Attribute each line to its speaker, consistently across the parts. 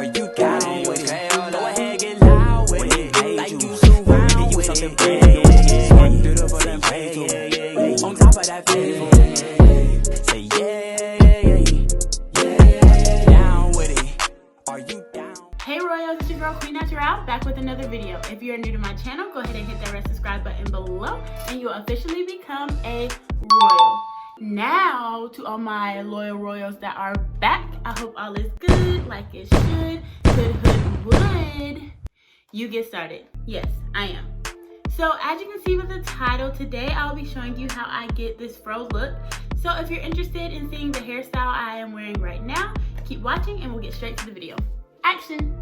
Speaker 1: Are you down with it? Go ahead, get loud with it. Like you surround with something brand new. Beautiful and playful. On top of that playful. Say yeah. Down with it. Are you down?
Speaker 2: Hey Royals, it's your girl Queen Naturale, back with another video. If you are new to my channel, go ahead and hit that red subscribe button below and you'll officially become a Royal. Now, to all my loyal Royals that are back, I hope all is good, like it should, good hood would. You get started. Yes, I am. So as you can see with the title, today I'll be showing you how I get this fro look. So if you're interested in seeing the hairstyle I am wearing right now, keep watching and we'll get straight to the video. Action!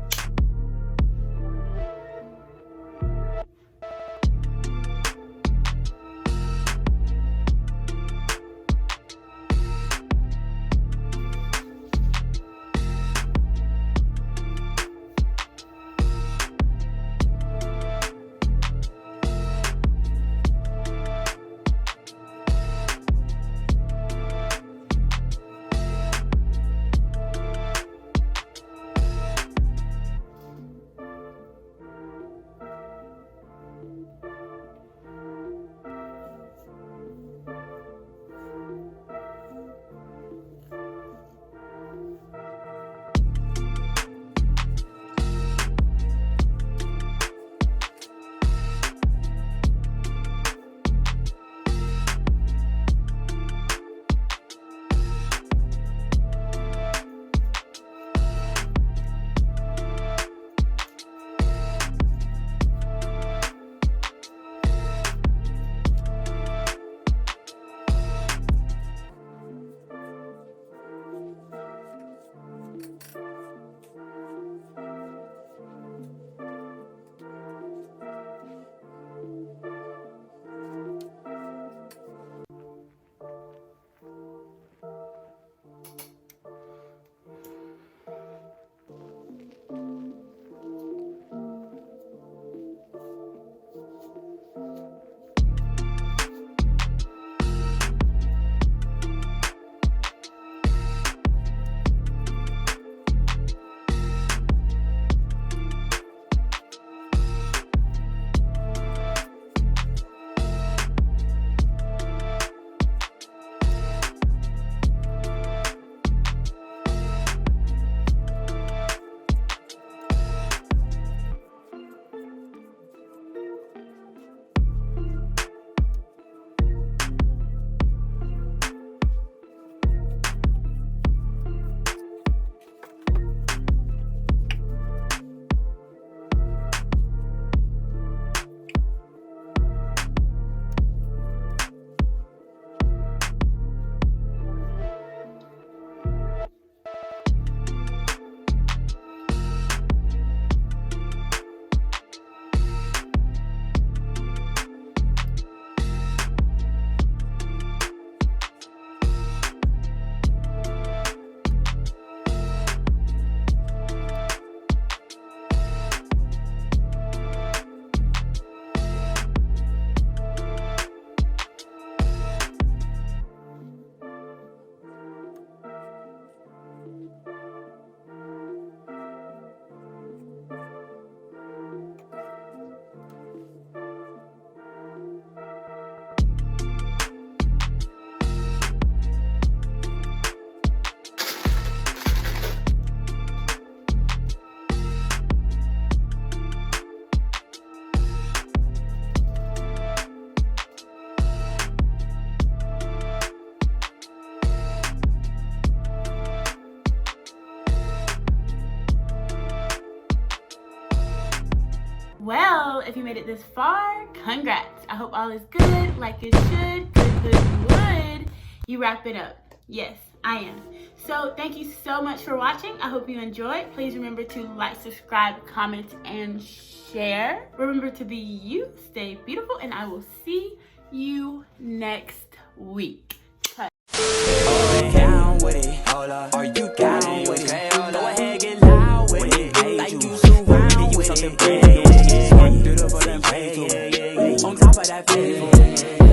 Speaker 2: Well, if you made it this far, congrats. I hope all is good, like it should, good would. You wrap it up. Yes, I am. So thank you so much for watching. I hope you enjoyed. Please remember to like, subscribe, comment, and share. Remember to be you, stay beautiful, and I will see you next week.
Speaker 1: Down with it. Are you down with it? Go ahead, get loud with it. Like you surround with something brand new. Beautiful and playful. On top of that playful.